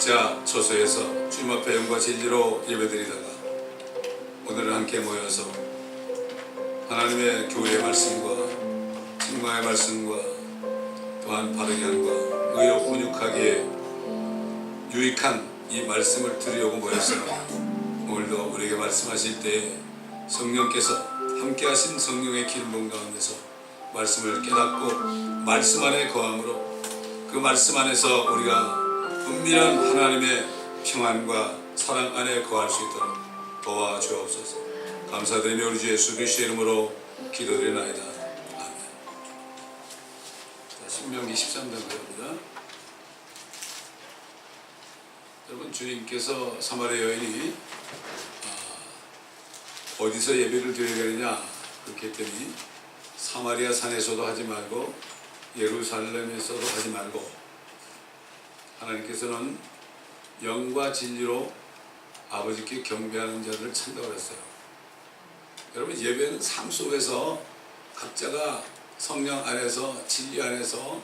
각자 처소에서 주님 앞에 영과 진리로 예배드리다가 오늘은 함께 모여서 하나님의 교회의 말씀과 책망의 말씀과 또한 바르게 함과 의로 훈육하기에 유익한 이 말씀을 들으려고 모였습니다. 오늘도 우리에게 말씀하실 때에 성령께서 함께 하신 성령의 기름 가운데서 말씀을 깨닫고 말씀 안에 거함으로 그 말씀 안에서 우리가 은밀한 하나님의 평안과 사랑 안에 거할 수 있도록 도와주옵소서. 감사드리며 우리 주 예수 그리스도의 이름으로 기도드리나이다. 아멘. 자, 신명기 13장입니다. 여러분, 주님께서 사마리아 여인이 어디서 예배를 드려야 되느냐 그렇게 했더니 사마리아 산에서도 하지 말고 예루살렘에서도 하지 말고 하나님께서는 영과 진리로 아버지께 경배하는 자들을 찬다고 했어요. 여러분, 예배는 삶 속에서 각자가 성령 안에서 진리 안에서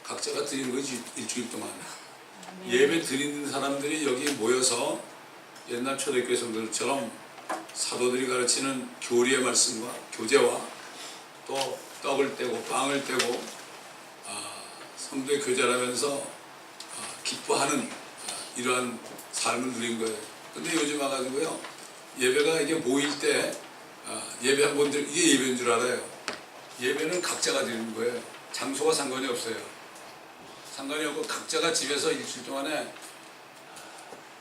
각자가 드리는 거지. 일주일 동안 예배 드리는 사람들이 여기 모여서 옛날 초대교회 성도들처럼 사도들이 가르치는 교리의 말씀과 교제와 또 떡을 떼고 빵을 떼고 성도의 교제를 하면서 기뻐하는 이러한 삶을 누린 거예요. 근데 요즘 와가지고요, 예배가 이게 모일 때 예배한 분들 이게 예배인 줄 알아요. 예배는 각자가 드리는 거예요. 장소가 상관이 없어요. 상관이 없고 각자가 집에서 일주일 동안에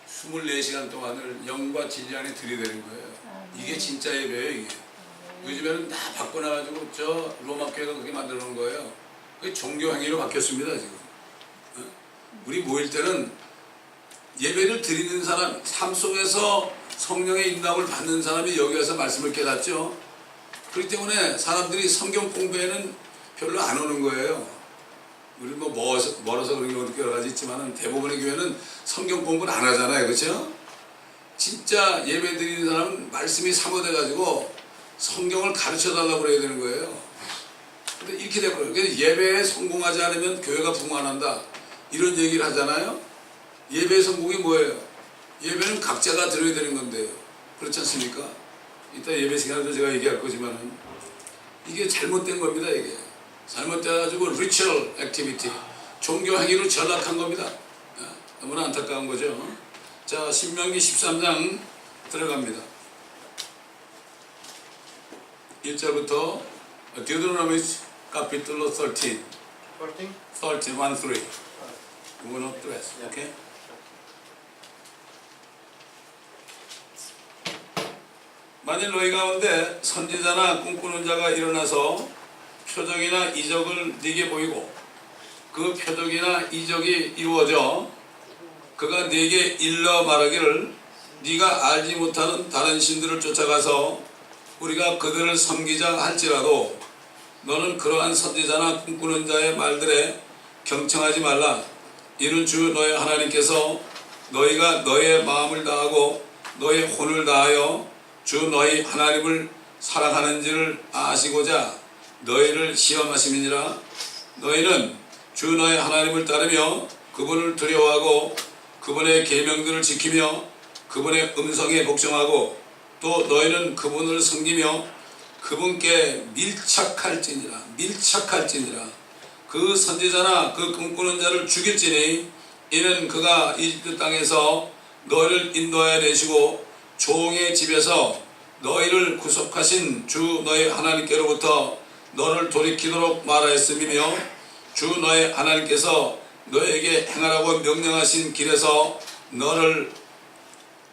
24시간 동안을 영과 진리 안에 들이대는 거예요. 이게 진짜 예배예요. 이게 요즘에는 다 바꿔놔가지고 저 로마 교회가 그렇게 만들어 놓은 거예요. 그게 종교 행위로 바뀌었습니다. 지금 우리 모일 때는 예배를 드리는 사람, 삶 속에서 성령의 인도함을 받는 사람이 여기 와서 말씀을 깨닫죠. 그렇기 때문에 사람들이 성경 공부에는 별로 안 오는 거예요. 우리 뭐 멀어서 그런 경우도 여러 가지 있지만 대부분의 교회는 성경 공부는 안 하잖아요. 그렇죠? 진짜 예배 드리는 사람은 말씀이 사모돼 가지고 성경을 가르쳐 달라고 그래야 되는 거예요. 근데 이렇게 되고요. 예배에 성공하지 않으면 교회가 부흥한다. 이런 얘기를 하잖아요. 예배의 성공이 뭐예요? 예배는 각자가 드려야 되는 건데요. 그렇지 않습니까? 이따 예배 시간에도 제가 얘기할 거지만은 이게 잘못된 겁니다. 이게 잘못돼가지고 ritual activity, 종교 행위로 전락한 겁니다. 너무나 안타까운 거죠. 자, 신명기 13장 들어갑니다. 1절부터 Deuteronomy capítulo 13. 1, 3. Uno, tres, okay? 만일 너희 가운데 선지자나 꿈꾸는 자가 일어나서 표적이나 이적을 네게 보이고 그 표적이나 이적이 이루어져 그가 네게 일러 말하기를 네가 알지 못하는 다른 신들을 쫓아가서 우리가 그들을 섬기자 할지라도 너는 그러한 선지자나 꿈꾸는 자의 말들에 경청하지 말라. 이는 주 너의 하나님께서 너희가 너의 마음을 다하고 너의 혼을 다하여 주 너희 하나님을 사랑하는지를 아시고자 너희를 시험하심이니라. 너희는 주 너희 하나님을 따르며 그분을 두려워하고 그분의 계명들을 지키며 그분의 음성에 복종하고 또 너희는 그분을 섬기며 그분께 밀착할지니라. 그 선지자나 그 꿈꾸는 자를 죽일지니 이는 그가 이집트 땅에서 너희를 인도하여 내시고 종의 집에서 너희를 구속하신 주 너희 하나님께로부터 너를 돌이키도록 말하였음이며 주 너희 하나님께서 너에게 행하라고 명령하신 길에서 너를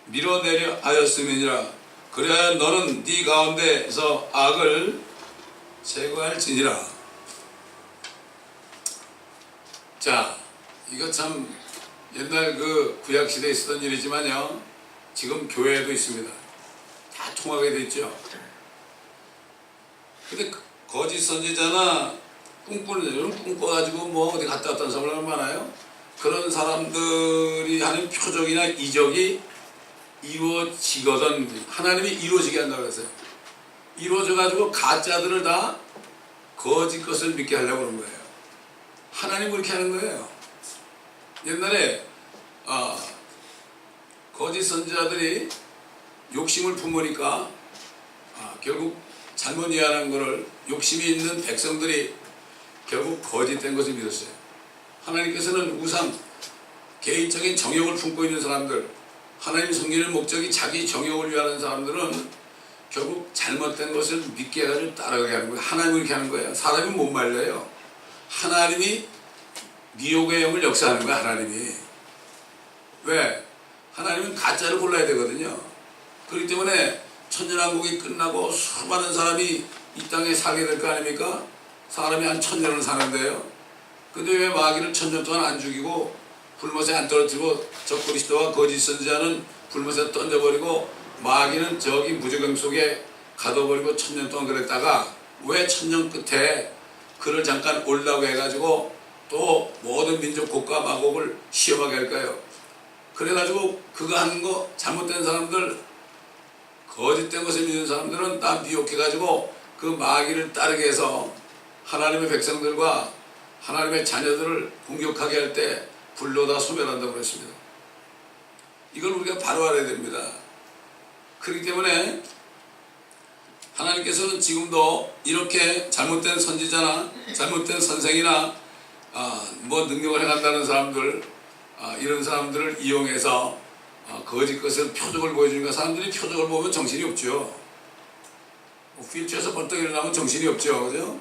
밀어내려 하였음이니라. 그래야 너는 네 가운데서 악을 제거할지니라. 자, 이거 참 옛날 그 구약시대에 있었던 일이지만요, 지금 교회에도 있습니다. 다 통하게 돼 있죠. 근데 거짓 선지자나 꿈꾸는, 꿈꿔가지고 뭐 어디 갔다 왔다는 사람들 많아요. 그런 사람들이 하는 표적이나 이적이 이루어지거든 하나님이 이루어지게 한다고 그랬어요. 이루어져가지고 가짜들을 다 거짓 것을 믿게 하려고 그런 거예요. 하나님 그렇게 하는 거예요. 옛날에 거짓 선지자들이 욕심을 품으니까 결국 잘못 이해하는 것을 욕심이 있는 백성들이 결국 거짓된 것을 믿었어요. 하나님께서는 우상, 개인적인 정욕을 품고 있는 사람들, 하나님 섬기는 목적이 자기 정욕을 위하는 사람들은 결국 잘못된 것을 믿게 해가지고 따라가게 하는 거예요. 하나님은 이렇게 하는 거예요. 사람이 못 말려요. 하나님이 미혹의 영을 역사하는 거야. 하나님이. 왜? 하나님은 가짜를 골라야 되거든요. 그렇기 때문에 천년왕국이 끝나고 수많은 사람이 이 땅에 살게 될 거 아닙니까? 사람이 한 1000년을 사는데요. 근데 왜 마귀를 1000년 동안 안 죽이고 불못에 안 떨어뜨리고 저 그리스도와 거짓 선지자는 불못에 던져버리고 마귀는 저기 무저경 속에 가둬버리고 1000년 동안 그랬다가 왜 1000년 끝에 그를 잠깐 올라고 해가지고 또 모든 민족 국가 마곡을 시험하게 할까요? 그래가지고 그거 하는 거 잘못된 사람들, 거짓된 것을 믿는 사람들은 다 미혹해가지고 그 마귀를 따르게 해서 하나님의 백성들과 하나님의 자녀들을 공격하게 할 때 불로 다 소멸한다고 그랬습니다. 이걸 우리가 바로 알아야 됩니다. 그렇기 때문에 하나님께서는 지금도 이렇게 잘못된 선지자나 잘못된 선생이나 뭐 능력을 해간다는 사람들, 이런 사람들을 이용해서 거짓 것을 표적을 보여주니까 사람들이 표적을 보면 정신이 없죠. 휠체어에서 벌떡 일어나면 정신이 없죠. 그죠?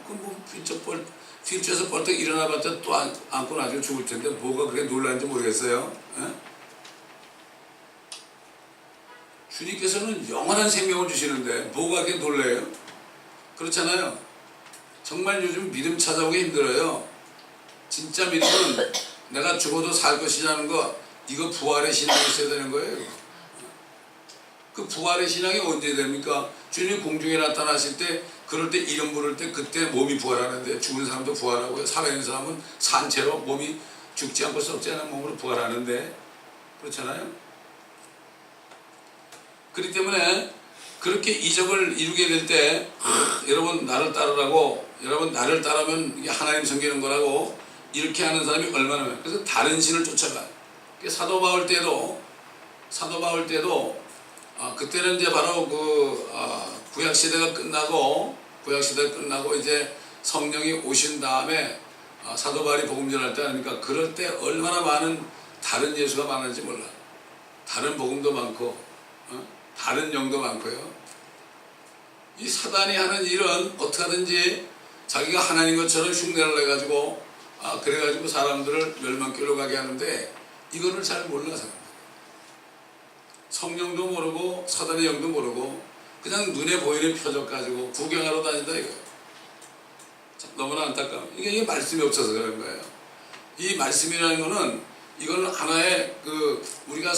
휠체어에서 벌떡 일어나봤자 또 안고 나중에 죽을 텐데 뭐가 그렇게 놀라는지 모르겠어요. 에? 주님께서는 영원한 생명을 주시는데 뭐가 그렇게 놀래요? 그렇잖아요. 정말 요즘 믿음 찾아오기 힘들어요. 진짜 믿음은 내가 죽어도 살 것이라는 거, 이거 부활의 신앙이 있어야 되는 거예요. 그 부활의 신앙이 언제 됩니까? 주님이 공중에 나타나실 때, 그럴 때 이름 부를 때 그때 몸이 부활하는데, 죽은 사람도 부활하고요. 살아있는 사람은 산채로 몸이 죽지 않고 썩지 않은 몸으로 부활하는데, 그렇잖아요. 그렇기 때문에 그렇게 이적을 이루게 될 때 여러분 나를 따르라고, 여러분 나를 따르면 이게 하나님 섬기는 거라고 이렇게 하는 사람이 얼마나 많아요. 그래서 다른 신을 쫓아가요. 사도 바울 때도 그때는 이제 바로 구약 시대가 끝나고 이제 성령이 오신 다음에 사도 바울이 복음 전할 때 아닙니까? 그럴 때 얼마나 많은 다른 예수가 많은지 몰라. 다른 복음도 많고 다른 영도 많고요. 이 사단이 하는 일은 어떻게 하든지 자기가 하나님 것처럼 흉내를 내가지고 그래가지고 사람들을 멸망길로 가게 하는데 이거를 잘 몰라 사람들. 성령도 모르고 사단의 영도 모르고 그냥 눈에 보이는 표적 가지고 구경하러 다닌다 이거예요. 너무나 안타까워. 이게 말씀이 없어서 그런 거예요. 이 말씀이라는 거는 이거는 하나의 우리가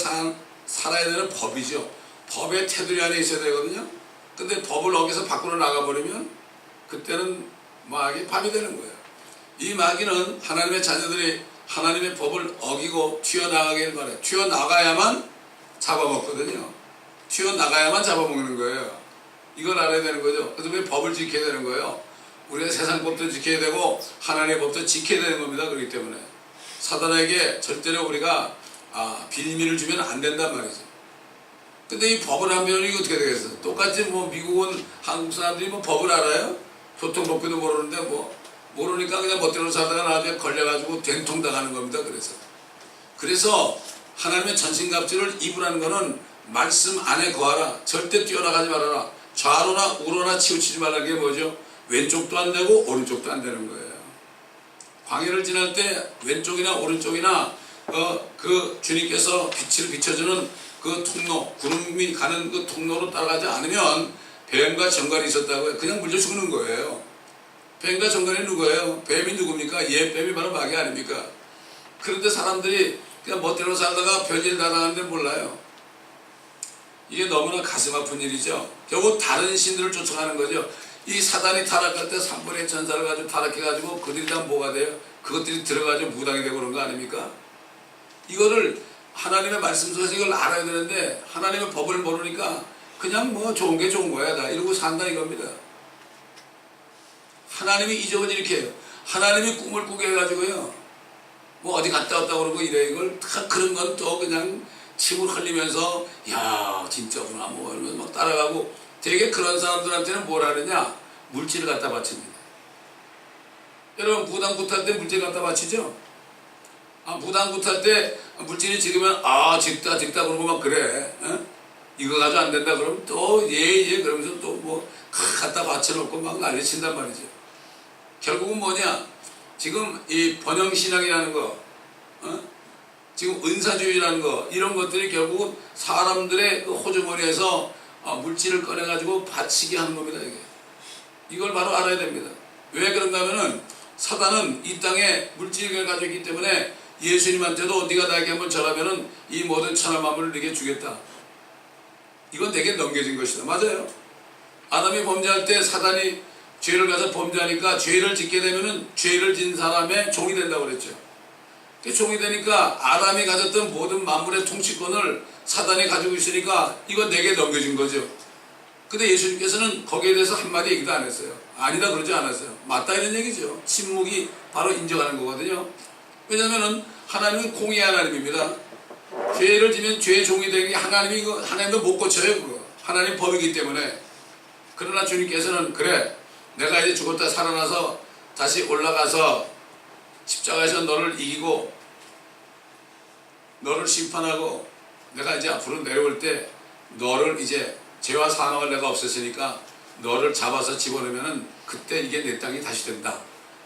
살아야 되는 법이죠. 법의 테두리 안에 있어야 되거든요. 근데 법을 어기서 밖으로 나가버리면 그때는 마귀의 밤이 되는 거예요. 이 마귀는 하나님의 자녀들이 하나님의 법을 어기고 튀어나가길 바라요. 튀어나가야만 잡아먹거든요. 튀어나가야만 잡아먹는 거예요. 이걸 알아야 되는 거죠. 그래서 왜 법을 지켜야 되는 거예요? 우리가 세상 법도 지켜야 되고 하나님의 법도 지켜야 되는 겁니다. 그렇기 때문에 사단에게 절대로 우리가 빌미를 주면 안 된단 말이죠. 근데 이 법을 하면 이거 어떻게 되겠어? 똑같이 미국은 한국 사람들이 법을 알아요? 교통법규도 모르는데 모르니까 그냥 멋대로 살다가 나중에 걸려가지고 된통당하는 겁니다. 그래서 하나님의 전신갑주를 입으라는 거는 말씀 안에 거하라. 절대 뛰어나가지 말아라. 좌로나 우로나 치우치지 말라는 게 뭐죠? 왼쪽도 안 되고 오른쪽도 안 되는 거예요. 광야를 지날 때 왼쪽이나 오른쪽이나 그 주님께서 빛을 비춰주는 그 통로, 구름이 가는 그 통로로 따라가지 않으면 뱀과 정갈이 있었다고요. 그냥 물려 죽는 거예요. 뱀과 정갈이 누구예요? 뱀이 누굽니까? 뱀이 바로 마귀 아닙니까? 그런데 사람들이 그냥 멋대로 살다가 별일 다 나가는데 몰라요. 이게 너무나 가슴 아픈 일이죠. 결국 다른 신들을 쫓아가는 거죠. 이 사단이 타락할 때 3분의 천사를 가지고 타락해가지고 그들이 다 뭐가 돼요? 그것들이 들어가지고 무당이 되고 그런 거 아닙니까? 이거를 하나님의 말씀 속에서 이걸 알아야 되는데 하나님의 법을 모르니까 그냥 좋은 게 좋은 거야 다 이러고 산다 이겁니다. 하나님이 이적을 일으켜요. 하나님이 꿈을 꾸게 해가지고요. 뭐 어디 갔다 왔다 그러고 이래. 이걸 다 그런 건 또 그냥 침을 흘리면서 야 진짜구나 뭐 이러면서 막 따라가고, 되게 그런 사람들한테는 뭘 하느냐, 물질을 갖다 바칩니다. 여러분 무당굿 할 때 물질 갖다 바치죠? 무당굿 할 때 물질이 지르면 직다 그러고 막 그래. 이거 가지고 안 된다 그러면 또 예 그러면서 또 뭐 갖다 바쳐놓고 막 난리친단 말이죠. 결국은 뭐냐, 지금 이 번영신앙이라는 거, 지금 은사주의라는 거, 이런 것들이 결국은 사람들의 그 호주머니에서 물질을 꺼내가지고 바치게 하는 겁니다. 이걸 바로 알아야 됩니다. 왜 그런가 하면은 사단은 이 땅에 물질을 가지고 있기 때문에 예수님한테도 네가 나에게 한번 절하면은 이 모든 천하 만물을 네게 주겠다, 이건 내게 넘겨진 것이다. 맞아요. 아담이 범죄할 때 사단이 죄를 가서 범죄하니까 죄를 짓게 되면은 죄를 진 사람의 종이 된다고 그랬죠. 종이 되니까 아담이 가졌던 모든 만물의 통치권을 사단이 가지고 있으니까 이건 내게 넘겨진 거죠. 근데 예수님께서는 거기에 대해서 한마디 얘기도 안 했어요. 아니다 그러지 않았어요. 맞다 이런 얘기죠. 침묵이 바로 인정하는 거거든요. 왜냐면은 하나님은 공의 하나님입니다. 죄를 지면 죄의 종이 되는 게 하나님도 못 고쳐요. 그거 하나님 법이기 때문에. 그러나 주님께서는 그래, 내가 이제 죽었다 살아나서 다시 올라가서 십자가에서 너를 이기고 너를 심판하고 내가 이제 앞으로 내려올 때 너를 이제 죄와 사망을 내가 없앴으니까 너를 잡아서 집어넣으면은 그때 이게 내 땅이 다시 된다.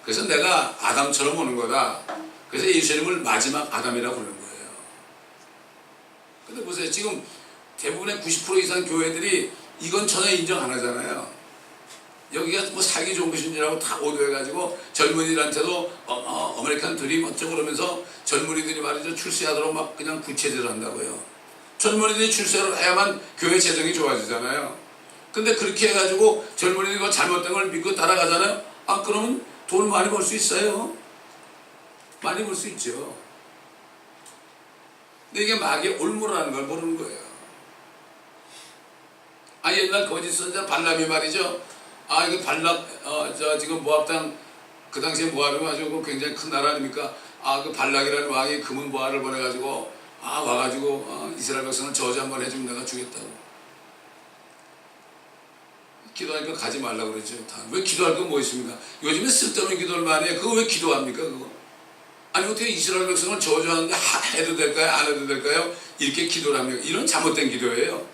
그래서 내가 아담처럼 오는 거다. 그래서 예수님을 마지막 아담이라고 부르는 거예요. 근데 보세요. 지금 대부분의 90% 이상 교회들이 이건 전혀 인정 안 하잖아요. 여기가 뭐 살기 좋은 곳인지라고 다 오도해가지고 젊은이들한테도 아메리칸 드림 어쩌고 그러면서 젊은이들이 말이죠, 출세하도록 막 그냥 구체제를 한다고요. 젊은이들이 출세를 해야만 교회 재정이 좋아지잖아요. 근데 그렇게 해가지고 젊은이들이 잘못된 걸 믿고 따라가잖아요. 그러면 돈을 많이 벌 수 있어요. 많이 벌 수 있죠. 근데 이게 마귀의 올무라는 걸 모르는 거예요. 옛날 거짓 선자 발람이 말이죠. 이거 발락, 지금 모압당, 그 당시에 모압이 가지고 굉장히 큰 나라 아닙니까? 그 발락이라는 왕이 금은 보화를 보내가지고, 와가지고, 이스라엘 백성을 저주 한번 해주면 내가 주겠다고. 기도하니까 가지 말라고 그러죠. 왜 기도할 거 뭐 있습니까? 요즘에 쓸데없는 기도를 많이 해. 그거 왜 기도합니까, 그거? 어떻게 이스라엘 백성을 저주하는데 해도 될까요? 안 해도 될까요? 이렇게 기도를 합니까? 이런 잘못된 기도예요.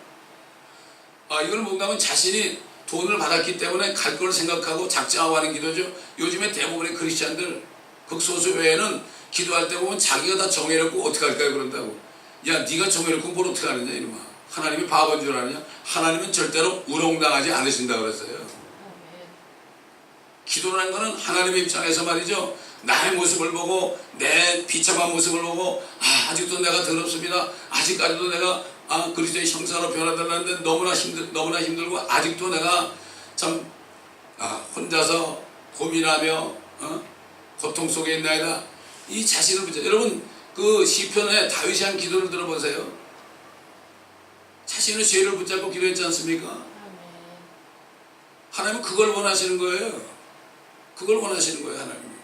이걸 뭔가 하면 자신이 돈을 받았기 때문에 갈 걸 생각하고 작정하고 하는 기도죠. 요즘에 대부분의 크리스찬들 극소수 외에는 기도할 때 보면 자기가 다 정해놓고 어떻게 할까요? 그런다고. 야, 네가 정해놓고 뭘 어떻게 하느냐 이놈아. 하나님이 바보인 줄 아느냐? 하나님은 절대로 우롱당하지 않으신다고 그랬어요. 기도라는 것은 하나님의 입장에서 말이죠, 나의 모습을 보고 내 비참한 모습을 보고 아직도 내가 더럽습니다. 아직까지도 내가 그리스도의 형상으로 변화달라는데 너무나 힘들고 아직도 내가 참 혼자서 고민하며 고통 속에 있나이다. 이 자신을 붙여. 여러분 그 시편에 다윗이 한 기도를 들어보세요. 자신의 죄를 붙잡고 기도했지 않습니까? 하나님은 그걸 원하시는 거예요. 그걸 원하시는 거예요. 하나님은.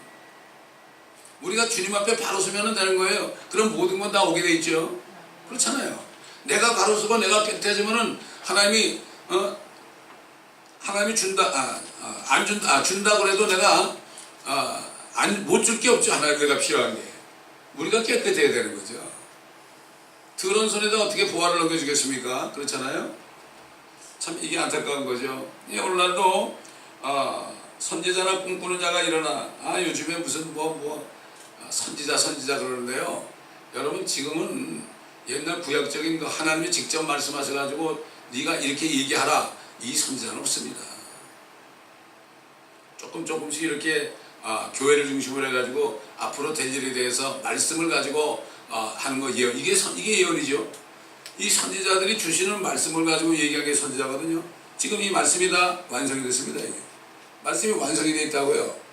우리가 주님 앞에 바로 서면 되는 거예요. 그럼 모든 건 다 오게 돼 있죠. 그렇잖아요. 내가 바로 서고 내가 뱉어지면은 하나님이 하나님이 준다 안 준다 준다 그래도 내가 못 줄 게 없죠. 하나님 내가 필요한 게 우리가 깨끗해야 되는 거죠. 더러운 손에다 어떻게 보화를 넘겨주겠습니까? 그렇잖아요. 참 이게 안타까운 거죠. 오늘날도 선지자나 꿈꾸는 자가 일어나. 요즘에 무슨 선지자 그러는데요. 여러분 지금은 옛날 구약적인 그 하나님이 직접 말씀하셔가지고 네가 이렇게 얘기하라, 이 선지자는 없습니다. 조금씩 이렇게 교회를 중심으로 해가지고 앞으로 될 일에 대해서 말씀을 가지고 하는 거 예언. 이게 예언이죠. 이 선지자들이 주시는 말씀을 가지고 얘기하는 게 선지자거든요. 지금 이 말씀이 다 완성이 됐습니다. 이게. 말씀이 완성이 되어 있다고요.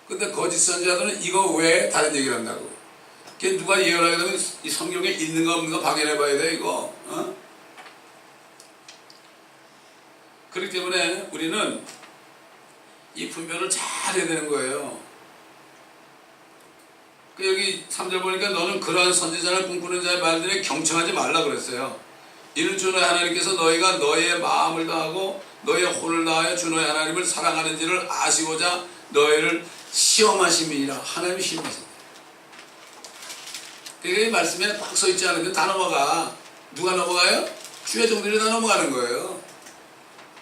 근데 거짓 선지자들은 이거 외에 다른 얘기를 한다고. 그게 누가 예언하게 되면 이 성경에 있는가 없는가 확인해 봐야 돼, 이거. 그렇기 때문에 우리는 이 분별을 잘 해야 되는 거예요. 그 여기 3절 보니까 너는 그러한 선지자를 꿈꾸는 자의 말들에 경청하지 말라 그랬어요. 이는 주 너의 하나님께서 너희가 너희의 마음을 다하고 너희의 혼을 다하여 주 너의 하나님을 사랑하는지를 아시고자 너희를 시험하심이니라. 하나님이 시험하신다. 그게 말씀에 꽉 서 있지 않으면 다 넘어가. 누가 넘어가요? 주의 종들이 다 넘어가는 거예요.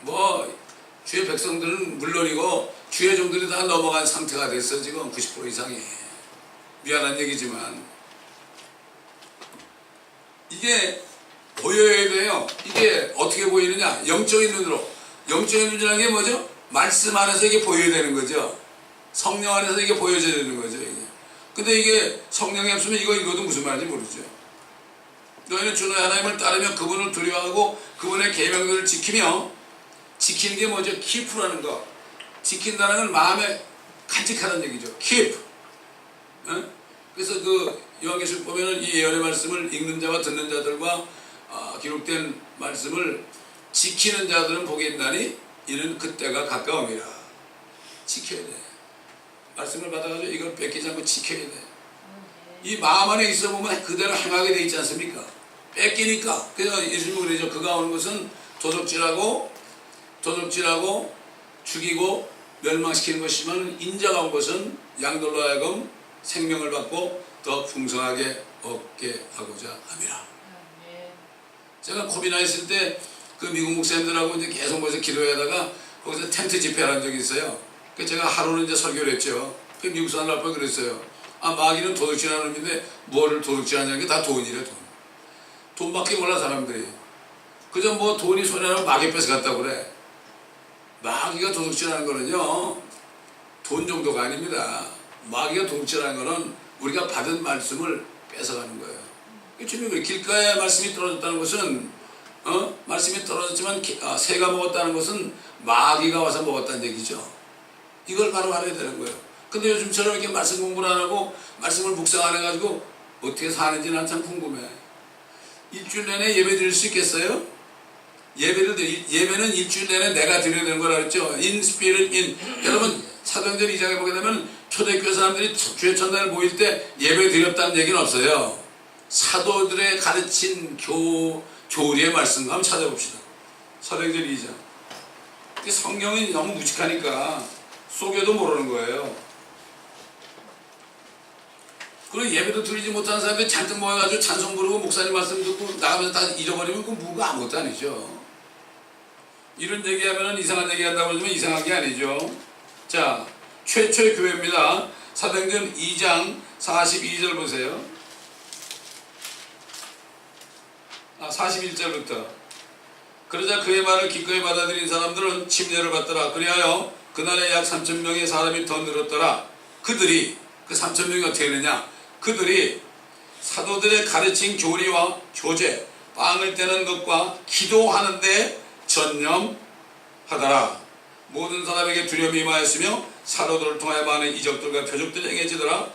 뭐 주의 백성들은 물론이고 주의 종들이 다 넘어간 상태가 됐어. 지금 90% 이상이. 미안한 얘기지만 이게 보여야 돼요. 이게 어떻게 보이느냐? 영적인 눈으로. 영적인 눈이라는 게 뭐죠? 말씀 안에서 이게 보여야 되는 거죠. 성령 안에서 이게 보여져야 되는 거죠. 이게. 근데 이게 성령이 없으면 이거 읽어도 무슨 말인지 모르죠. 너희는 주 너의 하나님을 따르며 그분을 두려워하고 그분의 계명들을 지키며. 지키는 게 뭐죠? keep라는 거. 지킨다는 건 마음에 간직하는 얘기죠. keep. 그래서 그 요한계시록 보면은 이 예언의 말씀을 읽는 자와 듣는 자들과 기록된 말씀을 지키는 자들은 복이 있나니 이는 그때가 가까움이라. 지켜야 돼. 말씀을 받아가지고 이걸 뺏기지 않고 지켜야 돼. 이 마음 안에 있어 보면 그대로 행하게 돼 있지 않습니까? 뺏기니까. 그래서 예수님은 그러죠. 그가 오는 것은 도둑질하고 죽이고 멸망시키는 것이지만 인자가 온 것은 양들로 하여금 생명을 받고 더 풍성하게 얻게 하고자 함이라. 제가 코비나 있을 때 그 미국 목사님들하고 이제 계속 모여서 기도하다가 거기서 텐트 집회를 한 적이 있어요. 그 제가 하루는 이제 설교를 했죠. 그 미국 사람 앞에 그랬어요. 마귀는 도둑질하는 놈인데 뭐를 도둑질하냐는 게 다 돈이래. 돈밖에 몰라 사람들이. 그저 뭐 돈이 손에 나면 마귀 뺏어갔다고 그래. 마귀가 도둑질하는 거는요 돈 정도가 아닙니다. 마귀가 도둑질하는 거는 우리가 받은 말씀을 뺏어가는 거예요. 주님이 길가에 말씀이 떨어졌다는 것은 말씀이 떨어졌지만 새가 먹었다는 것은 마귀가 와서 먹었다는 얘기죠. 이걸 바로 알아야 되는 거예요. 근데 요즘처럼 이렇게 말씀 공부를 안 하고 말씀을 묵상 안 해가지고 어떻게 사는지 난 참 궁금해. 일주일 내내 예배 드릴 수 있겠어요? 예배는 일주일 내내 내가 드려야 되는 거라 그랬죠. In spirit, in. 여러분 사도행전 2장에 보게 되면 초대교회 사람들이 주의 첫날 모일 때 예배 드렸다는 얘기는 없어요. 사도들의 가르친 교리의 말씀 한번 찾아봅시다. 사도행전 2장. 성경이 너무 무식하니까 속여도 모르는 거예요. 그리고 예배도 드리지 못하는 사람들이 잔뜩 모여가지고 찬송 부르고 목사님 말씀 듣고 나가면서 다 잃어버리면 그 무가 아무것도 아니죠. 이런 얘기하면 이상한 얘기 한다고 하지만 이상한 게 아니죠. 자, 최초의 교회입니다. 사도행전 2장 42절 보세요. 41절부터. 그러자 그의 말을 기꺼이 받아들인 사람들은 침례를 받더라. 그리하여 그날에 약 3,000명의 사람이 더 늘었더라. 그들이 그 3,000명이 어떻게 되느냐? 그들이 사도들의 가르친 교리와 교제, 빵을 떼는 것과 기도하는 데 전념하더라. 모든 사람에게 두려움이 임하였으며 사도들을 통하여 많은 이적들과 표적들이 행해지더라.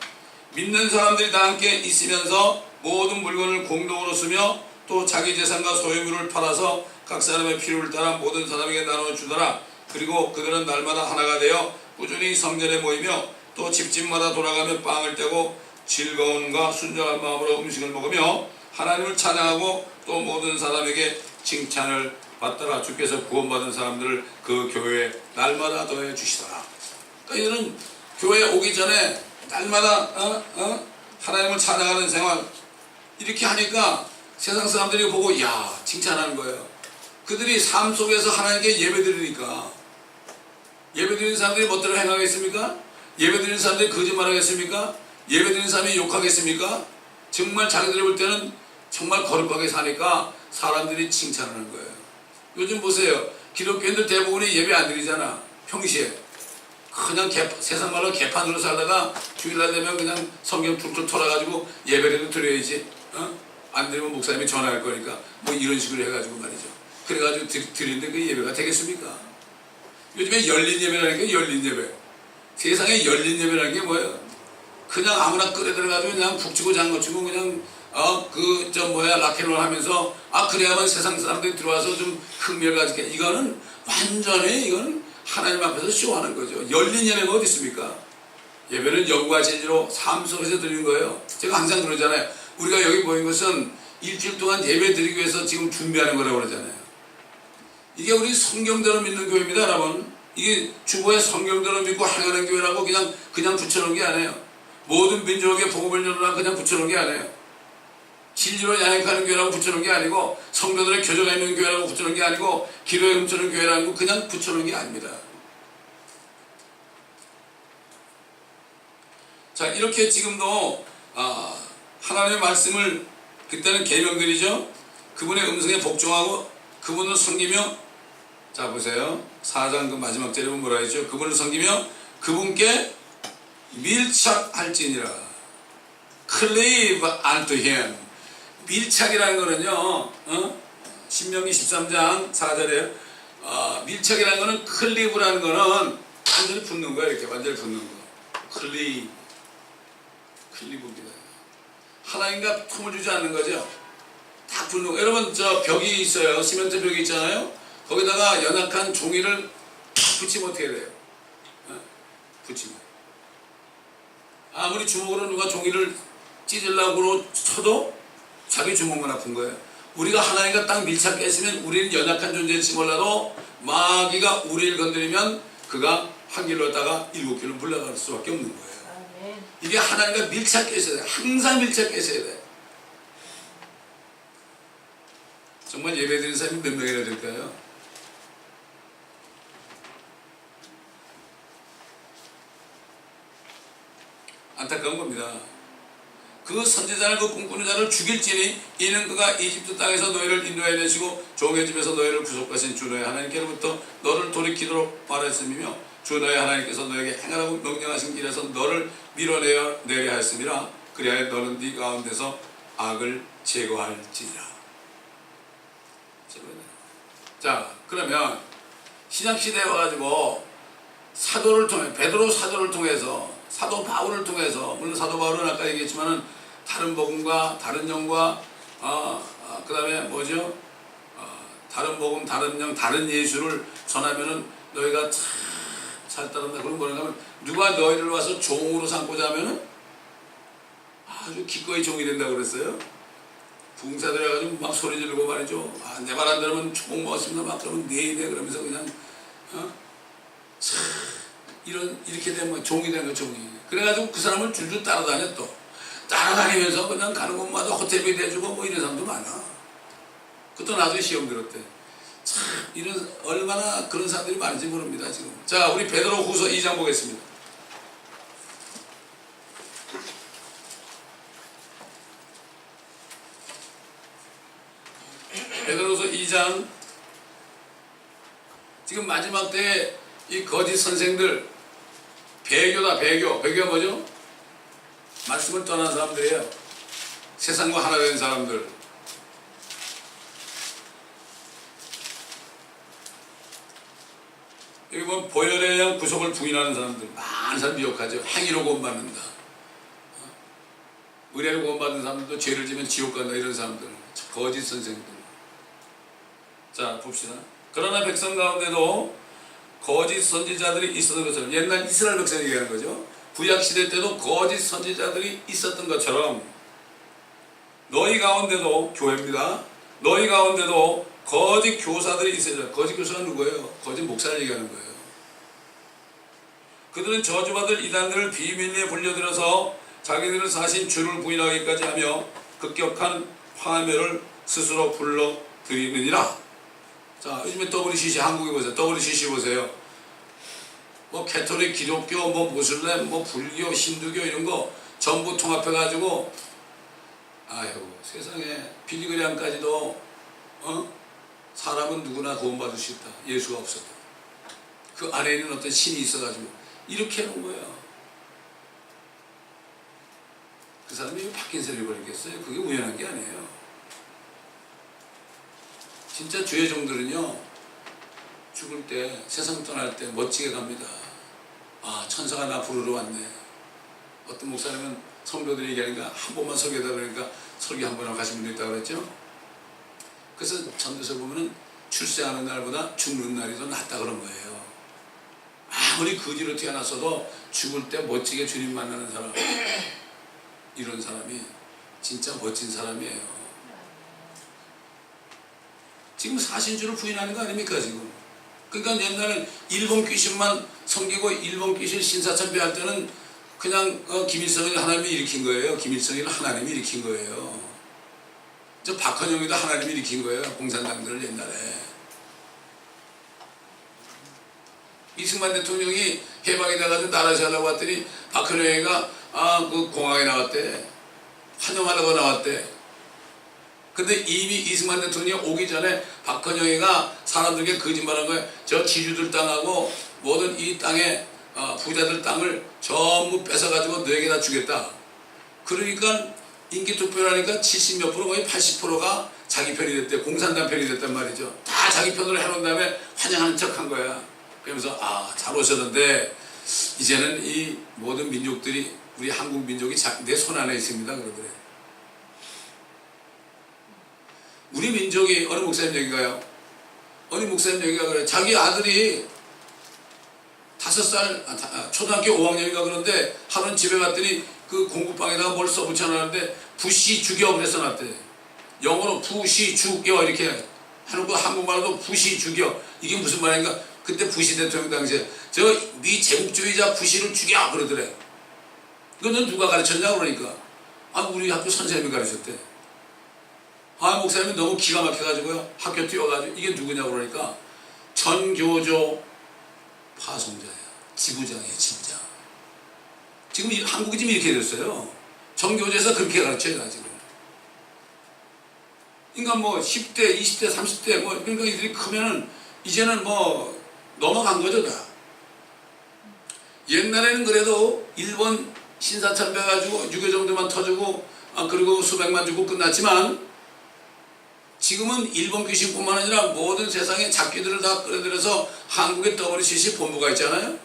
믿는 사람들이 다 함께 있으면서 모든 물건을 공동으로 쓰며 또 자기 재산과 소유물을 팔아서 각 사람의 필요를 따라 모든 사람에게 나눠주더라. 그리고 그들은 날마다 하나가 되어 꾸준히 성전에 모이며 또 집집마다 돌아가며 빵을 떼고 즐거움과 순전한 마음으로 음식을 먹으며 하나님을 찬양하고 또 모든 사람에게 칭찬을 받더라. 주께서 구원받은 사람들을 그 교회에 날마다 더해 주시더라. 그러니까 이는 교회에 오기 전에 날마다 하나님을 찬양하는 생활 이렇게 하니까 세상 사람들이 보고 야 칭찬하는 거예요. 그들이 삶 속에서 하나님께 예배드리니까. 예배드리는 사람들이 멋대로 행하겠습니까? 예배드리는 사람들이 거짓말하겠습니까? 예배드리는 사람이 욕하겠습니까? 정말 자기들이 볼 때는 정말 거룩하게 사니까 사람들이 칭찬하는 거예요. 요즘 보세요. 기독교인들 대부분이 예배 안 드리잖아. 평시에 그냥 세상 말로 개판으로 살다가 주일날 되면 그냥 성경 툭툭 털어가지고 예배라도 드려야지. 안 드리면 목사님이 전화할 거니까 뭐 이런 식으로 해가지고 말이죠. 그래가지고 드리는데 그 예배가 되겠습니까? 요즘에 열린 예배라는 게 열린 예배. 세상에 열린 예배라는 게 뭐예요? 그냥 아무나 끌어 들어가지고 그냥 북치고 장구치고 그냥 락앤롤 하면서 그래야만 세상 사람들이 들어와서 좀 흥미를 가지게. 이거는 완전히 이건 하나님 앞에서 쇼하는 거죠. 열린 예배가 어디 있습니까? 예배는 영과 진리로 삶 속에서 드리는 거예요. 제가 항상 그러잖아요. 우리가 여기 모인 것은 일주일 동안 예배 드리기 위해서 지금 준비하는 거라고 그러잖아요. 이게 우리 성경대로 믿는 교회입니다, 여러분. 이게 주보에 성경대로 믿고 행하는 교회라고 그냥 붙여놓은 게 아니에요. 모든 민족에게 복음을 전하라 그냥 붙여놓은 게 아니에요. 진리로 양육하는 교회라고 붙여놓은 게 아니고 성도들의 교제가 있는 교회라고 붙여놓은 게 아니고 기도에 훔쳐놓은 교회라고 그냥 붙여놓은 게 아닙니다. 자, 이렇게 지금도 하나님의 말씀을 그때는 계명들이죠. 그분의 음성에 복종하고 그분을 섬기며, 자 보세요. 4장 그 마지막 절에 보면 뭐라 했죠? 그분을 섬기며 그분께 밀착할지니라. Cleave unto him. 밀착이라는 거는요, 신명기 13장 4절에 밀착이라는 거는 클리브라는 거는 완전히 붙는 거야. 이렇게 완전히 붙는 거. 클리브입니다. 하나님과 틈을 주지 않는 거죠. 다 붙는 거. 여러분 저 벽이 있어요. 시멘트 벽이 있잖아요. 거기다가 연약한 종이를 붙이면 어떻게 돼요? 붙이면 아무리 주먹으로 누가 종이를 찢으려고 쳐도 자기 주먹만 아픈 거예요. 우리가 하나님과 딱 밀착해 있으면 우리는 연약한 존재일지 몰라도 마귀가 우리를 건드리면 그가 한 길로 왔다가 7길로 물러갈 수밖에 없는 거예요. 이게 하나님과 밀착해 있어야 돼. 항상 밀착해 있어야 돼. 정말 예배드리는 사람이 몇 명이나 될까요? 안타까운 겁니다. 그 선지자를 그 꿈꾸는 자를 죽일지니 이는 그가 이집트 땅에서 너희를 인도해 내시고 종의 집에서 너희를 구속하신 주 너희 하나님께로부터 너를 돌이키도록 말했음이며 주 너희 하나님께서 너에게 행하라고 명령하신 길에서 너를 밀어내어 내려 하였음이라. 그리하여 너는 네 가운데서 악을 제거할지니라. 자, 그러면 신약시대에 와가지고 사도를 통해, 베드로 사도를 통해서, 사도 바울을 통해서, 물론 사도 바울은 아까 얘기했지만은 다른 복음과 다른 영과 그 다음에 뭐죠? 다른 복음, 다른 영, 다른 예수를 전하면은 너희가 잘 따른다. 그럼 뭐냐 하면 누가 너희를 와서 종으로 삼고자 하면은 아주 기꺼이 종이 된다고 그랬어요. 부흥사들 해가지고 막 소리 지르고 말이죠. 내 말 안 들으면 총 먹었습니다. 막 그러면 네네 그러면서 그냥 이렇게 되면 종이 된 거 종이. 그래가지고 그 사람을 줄줄 따라다녀 또. 따라다니면서 그냥 가는 곳마다 호텔비 대주고 뭐 이런 사람도 많아. 그것도 나중에 시험 들었대. 참 이런 얼마나 그런 사람들이 많은지 모릅니다 지금. 자, 우리 베드로 후서 2장 보겠습니다. 베드로서 2장. 지금 마지막 때에 이 거짓 선생들 배교다. 배교가 뭐죠? 말씀을 떠난 사람들이에요. 세상과 하나 된 사람들. 여기 보면 보혈에 의한 구속을 부인하는 사람들 많은 사람 미혹하죠. 행위로 구원받는다. 의례로 구원받는 사람들도 죄를 지면 지옥 간다. 이런 사람들 거짓 선생들. 자 봅시다. 그러나 백성 가운데도 거짓 선지자들이 있었던 것처럼, 옛날 이스라엘 백성 얘기하는 거죠. 구약시대 때도 거짓 선지자들이 있었던 것처럼 너희 가운데도, 교회입니다, 너희 가운데도 거짓 교사들이 있어요. 거짓 교사가 누구예요? 거짓 목사를 얘기하는 거예요. 그들은 저주받을 이단들을 비밀리에 불려들여서 자기들을 사신 주를 부인하기까지 하며 급격한 파멸을 스스로 불러들이느니라. 자, 요즘에 WCC 한국에 보세요. WCC 보세요. 뭐 캐톨릭, 기독교, 뭐 무슬림, 뭐 불교, 힌두교 이런 거 전부 통합해가지고 아이고 세상에 빌리그램까지도 사람은 누구나 구원받을 수 있다. 예수가 없어도 그 안에 있는 어떤 신이 있어가지고 이렇게 해놓은 거예요. 그 사람이 왜 박힌세를 입어버리겠어요? 그게 우연한 게 아니에요. 진짜 주의 종들은요, 죽을 때, 세상 떠날 때 멋지게 갑니다. 아, 천사가 나 부르러 왔네. 어떤 목사님은 성도들이 얘기하니까 한 번만 설교하다 그러니까 설교 한 번 하고 가신 분도 있다고 그랬죠. 그래서 전도서 보면은 출세하는 날보다 죽는 날이 더 낫다 그런 거예요. 아무리 거지로 태어났어도 죽을 때 멋지게 주님 만나는 사람, 이런 사람이 진짜 멋진 사람이에요. 지금 사신주를 부인하는 거 아닙니까 지금? 그러니까 옛날에 일본 귀신만 섬기고 일본 귀신 신사참배할 때는 그냥 김일성을 하나님이 일으킨 거예요. 김일성이를 하나님이 일으킨 거예요. 저 박헌영이도 하나님이 일으킨 거예요. 공산당들을 옛날에. 이승만 대통령이 해방이 돼가지고 나라시 하려고 왔더니 박헌영이가 그 공항에 나왔대. 환영하려고 나왔대. 근데 이미 이승만 대통령이 오기 전에 박헌영이가 사람들에게 거짓말한 거예요. 저 기주들 땅하고 모든 이 땅에 부자들 땅을 전부 뺏어가지고 너에게 다 주겠다. 그러니까 인기투표를 하니까 70몇 프로 거의 80%가 자기 편이 됐대. 공산당 편이 됐단 말이죠. 다 자기 편으로 해놓은 다음에 환영하는 척 한 거야. 그러면서 잘 오셨는데 이제는 이 모든 민족들이 우리 한국 민족이 내 손 안에 있습니다. 그러더래. 우리 민족이 어느 목사님 얘기가요? 어느 목사님 얘기가 그래. 자기 아들이 5살, 초등학교 5학년인가 그런데 하루는 집에 갔더니 그 공부방에다가 뭘 써붙여놨는데 부시 죽여 그래서 놨대. 영어로 부시 죽여 이렇게 해놓고 한국말로도 부시 죽여. 이게 무슨 말인가? 그때 부시 대통령 당시에 저 미 제국주의자 부시를 죽여 그러더래. 그건 누가 가르쳤냐 그러니까 우리 학교 선생님이 가르쳤대. 목사님이 너무 기가 막혀가지고요. 학교 뛰어가지고 이게 누구냐고 그러니까 전교조 파송자예요. 지부장이에요. 지부장. 지금 한국이 지금 이렇게 됐어요. 전교조에서 그렇게 가르쳐요. 지금. 그러니까 뭐 10대, 20대, 30대 뭐 그러니까 이들이 크면은 이제는 뭐 넘어간 거죠 다. 옛날에는 그래도 일본 신사참배 가지고 6.25 정도만 터지고 그리고 수백만 죽고 끝났지만 지금은 일본 귀신뿐만 아니라 모든 세상의 잡귀들을 다 끌어들여서 한국에 WCC 본부가 있잖아요.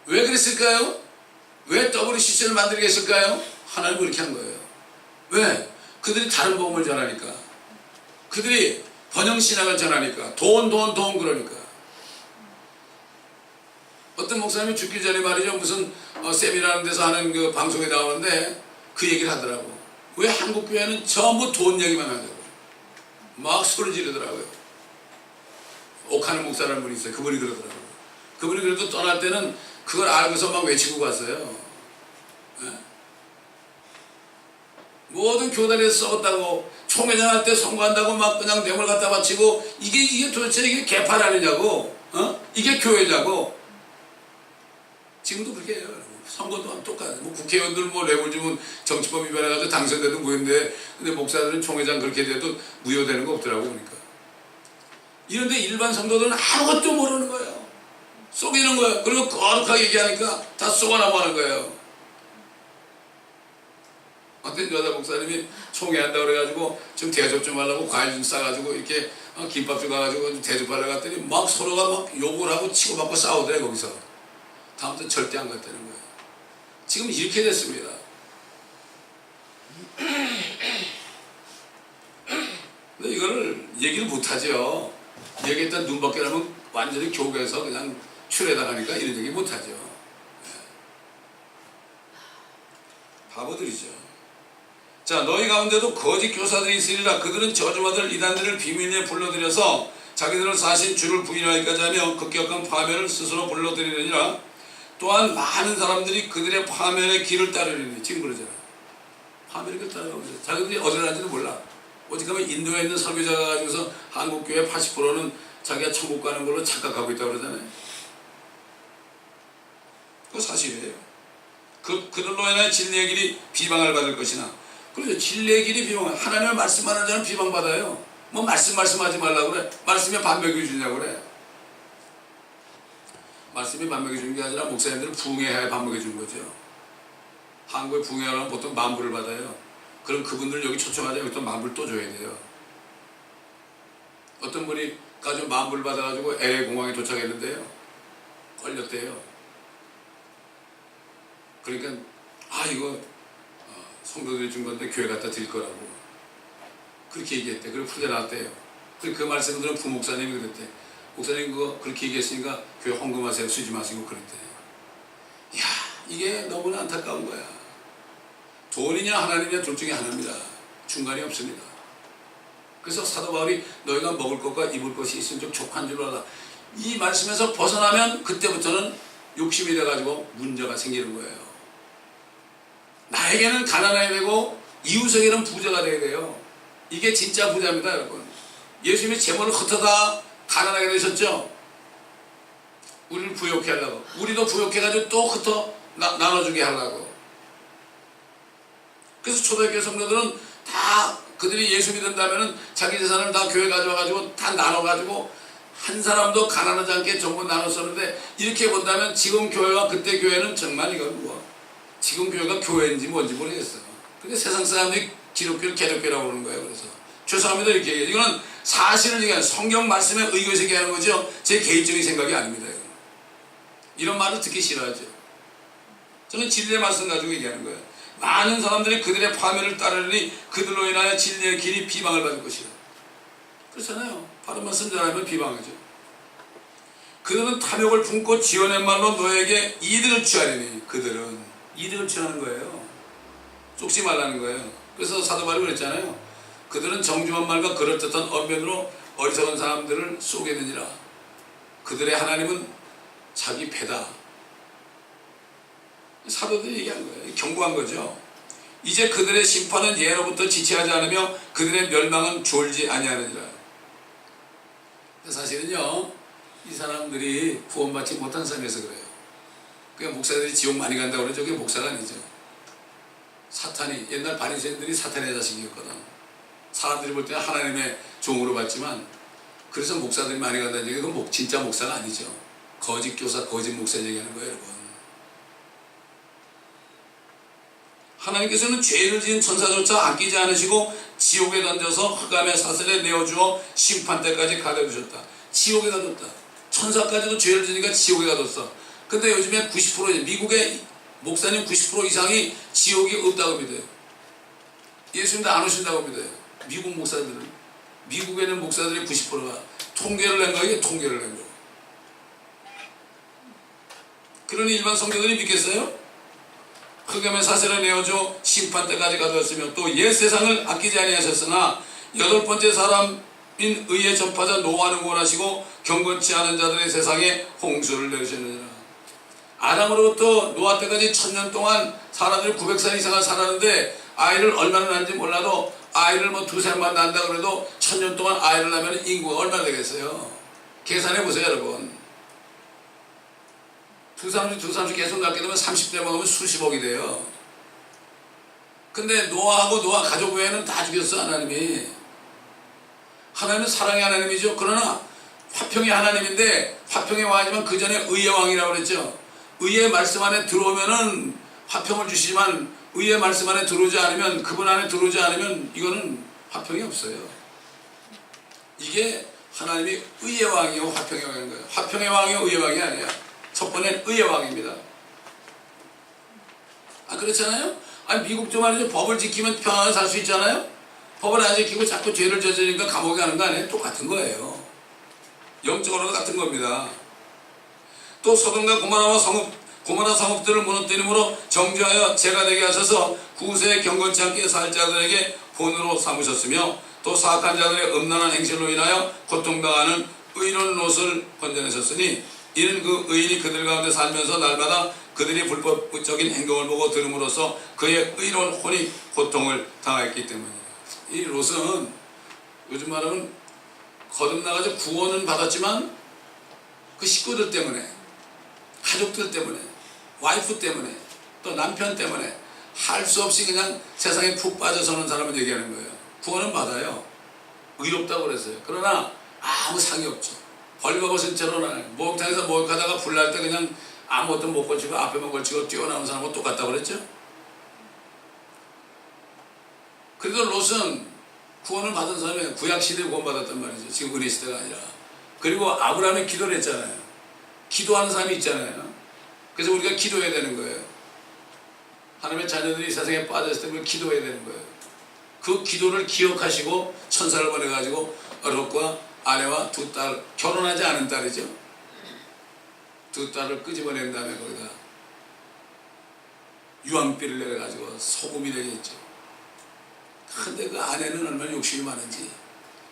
왜 그랬을까요? 왜 WCC를 만들게 했을까요? 하나님 그렇게 한 거예요. 왜? 그들이 다른 복음을 전하니까. 그들이 번영신학을 전하니까. 돈 그러니까. 어떤 목사님이 죽기 전에 말이죠. 무슨 세미나라는 데서 하는 그 방송에 나오는데 그 얘기를 하더라고. 왜 한국 교회는 전부 돈 얘기만 하냐고. 막 소리 지르더라고요. 옥하는 목사라는 분이 있어요. 그분이 그러더라고요. 그분이 그래도 떠날 때는 그걸 알고서 막 외치고 갔어요. 네? 모든 교단에서 썩었다고 총회장할 때 선거한다고 막 그냥 뇌물 갖다 바치고 이게 도대체 이게 개판 아니냐고. 이게 교회냐고. 지금도 그렇게 해요. 선거도 똑같아요. 뭐 국회의원들 뭐 뇌물 주면 정치법 위반해가지고 당선돼도 무효인데 근데 목사들은 총회장 그렇게 돼도 무효되는 거 없더라고 보니까. 이런데 일반 성도들은 아무것도 모르는 거예요. 속이는 거예요. 그리고 거룩하게 얘기하니까 다 속아나무하는 거예요. 어떤 여자 목사님이 총회한다고 그래가지고 좀 대접 좀 하려고 과일 좀 싸가지고 이렇게 김밥 좀 가가지고 대접하려고 갔더니 막 서로가 막 욕을 하고 치고받고 싸우더래 거기서. 다음부터 절대 안 갔다는 거예요. 지금 이렇게 됐습니다. 근데 이거를 얘기를 못하죠. 얘기했다 눈 밖에 나면 완전히 교계에서 그냥 출해당하니까 이런 얘기 못하죠. 바보들이죠. 자, 너희 가운데도 거짓 교사들이 있으리라. 그들은 저주받을 이단들을 비밀리에 불러들여서 자기들은 사신 주를 부인하기까지 하며 급격한 파멸을 스스로 불러들이느니라. 또한 많은 사람들이 그들의 파멸의 길을 따르리니. 지금 그러잖아요. 파멸의 길을 따르라고 그러죠. 자기들이 어디를 가는지도 몰라. 오직하면 인도에 있는 설교자가 가지고서 한국교회 80%는 자기가 천국 가는 걸로 착각하고 있다고 그러잖아요. 그거 사실이에요. 그들로 인해 진리의 길이 비방을 받을 것이나. 그렇죠. 진리의 길이 비방. 하나님의 말씀하는 자는 비방받아요. 뭐 말씀하지 말라고 그래. 말씀에 반백이 주냐고 그래. 말씀이 반백이 주는 게 아니라 목사님들은 부흥해야 반백이 주는 거죠. 한국에 부흥하려면 보통 만불을 받아요. 그럼 그분들 여기 초청하자 여기 또 만불 또 줘야 돼요. 어떤 분이 가지고 만불 받아가지고 LA 공항에 도착했는데요. 걸렸대요. 그러니까 이거 성도들이 준 건데 교회 갖다 드릴 거라고 그렇게 얘기했대. 그리고 풀려 나왔대요. 그 말씀을 들은 부목사님이 그랬대. 목사님 그거 그렇게 얘기했으니까 교회 헌금하세요. 쓰지 마시고 그랬대. 이야, 이게 너무나 안타까운 거야. 돈이냐 하나님이냐 둘 중에 하나입니다. 중간이 없습니다. 그래서 사도 바울이 너희가 먹을 것과 입을 것이 있으면 좀 족한 줄 알아. 이 말씀에서 벗어나면 그때부터는 욕심이 돼가지고 문제가 생기는 거예요. 나에게는 가난해야 되고 이웃에게는 부자가 돼야 돼요. 이게 진짜 부자입니다, 여러분. 예수님이 재물을 흩어다 가난하게 되셨죠? 우리를 부욕해 하려고. 우리도 부욕해가지고 또 흩어 나눠주게 하려고. 그래서 초대교회 성도들은 다 그들이 예수 믿는다면은 자기 재산을 다 교회 가져와가지고 다 나눠가지고 한 사람도 가난하지 않게 전부 나눴었는데, 이렇게 본다면 지금 교회와 그때 교회는 정말 이건 뭐 지금 교회가 교회인지 뭔지 모르겠어요. 근데 세상 사람들이 기독교를 개독교라고 그러는 거예요. 그래서 죄송합니다 이렇게 얘기해요. 이거는 사실을 얘기하는 성경 말씀에 의거해서 얘기하는 거죠. 제 개인적인 생각이 아닙니다. 이런 말을 듣기 싫어하죠. 저는 진리의 말씀 가지고 얘기하는 거예요. 많은 사람들이 그들의 파멸을 따르니 그들로 인하여 진리의 길이 비방을 받을 것이라. 그렇잖아요. 바른 말씀 전하면 비방하죠. 그들은 탐욕을 품고 지어낸 말로 너에게 이득을 취하려니. 그들은 이득을 취하는 거예요. 쫓지 말라는 거예요. 그래서 사도 바울이 그랬잖아요. 그들은 정중한 말과 그럴듯한 언변으로 어리석은 사람들을 쏘겠느니라. 그들의 하나님은 자기 배다. 사도들이 얘기한 거예요. 경고한 거죠. 이제 그들의 심판은 예로부터 지체하지 않으며 그들의 멸망은 졸지 아니하느니라. 사실은요, 이 사람들이 구원받지 못한 삶에서 그래요. 그러니까 목사들이 지옥 많이 간다고 그러죠. 그게 목사가 아니죠. 사탄이, 옛날 바리새인들이 사탄의 자식이었거든. 사람들이 볼 때는 하나님의 종으로 봤지만, 그래서 목사들이 많이 간다는 얘기가 그건 진짜 목사가 아니죠. 거짓 교사, 거짓 목사 얘기하는 거예요, 여러분. 하나님께서는 죄를 지은 천사조차 아끼지 않으시고 지옥에 던져서 흑암의 사슬에 내어주어 심판 때까지 가둬두셨다. 지옥에 가뒀다. 천사까지도 죄를 지으니까 지옥에 가뒀어. 근데 요즘에 90% 미국의 목사님 90% 이상이 지옥이 없다고 믿어요. 예수님도 안 오신다고 믿어요. 미국 목사들은. 미국에는 목사들이 90%가 통계를 낸 거예요. 통계를 낸 거. 그러니 일반 성도들이 믿겠어요? 흑암의 사슬에 내어줘 심판 때까지 가두었으며 또 옛 세상을 아끼지 아니하셨으나 여덟 번째 사람인 의의 전파자 노아는 구원하시고 경건치 않은 자들의 세상에 홍수를 내리셨느니라. 아담으로부터 노아 때까지 1000년 동안 사람들이 900살 이상을 살았는데 아이를 얼마나 낳는지 몰라도 아이를 뭐 두살만 낳는다 그래도 1000년 동안 아이를 낳으면 인구가 얼마나 되겠어요? 계산해 보세요, 여러분. 두 사람씩 계속 낳게 되면 30대 먹으면 수십억이 돼요. 근데 노아하고 노아 가족 외에는 다 죽였어, 하나님이. 하나님은 사랑의 하나님이죠. 그러나 화평의 하나님인데 화평의 왕이지만 그 전에 의의 왕이라고 그랬죠. 의의 말씀 안에 들어오면은 화평을 주시지만 의의 말씀 안에 들어오지 않으면, 그분 안에 들어오지 않으면 이거는 화평이 없어요. 이게 하나님이 의의 왕이요 화평의 왕인 거예요. 화평의 왕이요 의의 왕이 아니야. 첫 번째는 의의 왕입니다. 아, 그렇잖아요? 아니, 미국도 말이죠. 법을 지키면 평안하게 살 수 있잖아요? 법을 안 지키고 자꾸 죄를 저지르니까 감옥에 가는 거 아니에요? 똑같은 거예요. 영적으로도 같은 겁니다. 또 소돔과 고모라 성읍들을 무너뜨림으로 정죄하여 죄가 되게 하셔서 후세에 경건치 않게 살 자들에게 본으로 삼으셨으며 또 사악한 자들의 음란한 행실로 인하여 고통당하는 의로운 롯을 건져내셨으니 이는 그 의인이 그들 가운데 살면서 날마다 그들이 불법적인 행동을 보고 들음으로써 그의 의로운 혼이 고통을 당했기 때문이에요. 이 롯은 요즘 말하면 거듭나가지고 구원은 받았지만 그 식구들 때문에, 가족들 때문에, 와이프 때문에, 또 남편 때문에 할 수 없이 그냥 세상에 푹 빠져서는 사람을 얘기하는 거예요. 구원은 받아요. 의롭다고 그랬어요. 그러나 아무 상이 없죠. 벌거벗은 채로는 목욕탕에서 목욕하다가 불날 때 그냥 아무것도 못 걸치고 앞에만 걸치고 뛰어나온 사람하고 똑같다고 그랬죠. 그래도 롯은 구원을 받은 사람이 구약시대에 구원받았단 말이죠. 지금 은혜시대가 아니라. 그리고 아브라함이 기도를 했잖아요. 기도하는 사람이 있잖아요. 그래서 우리가 기도해야 되는 거예요. 하나님의 자녀들이 세상에 빠졌을 때 기도해야 되는 거예요. 그 기도를 기억하시고 천사를 보내가지고 롯과 아내와 두 딸, 결혼하지 않은 딸이죠. 두 딸을 끄집어낸 다음에 거기다 유황비를 내려가지고 소금이 되겠죠. 근데 그 아내는 얼마나 욕심이 많은지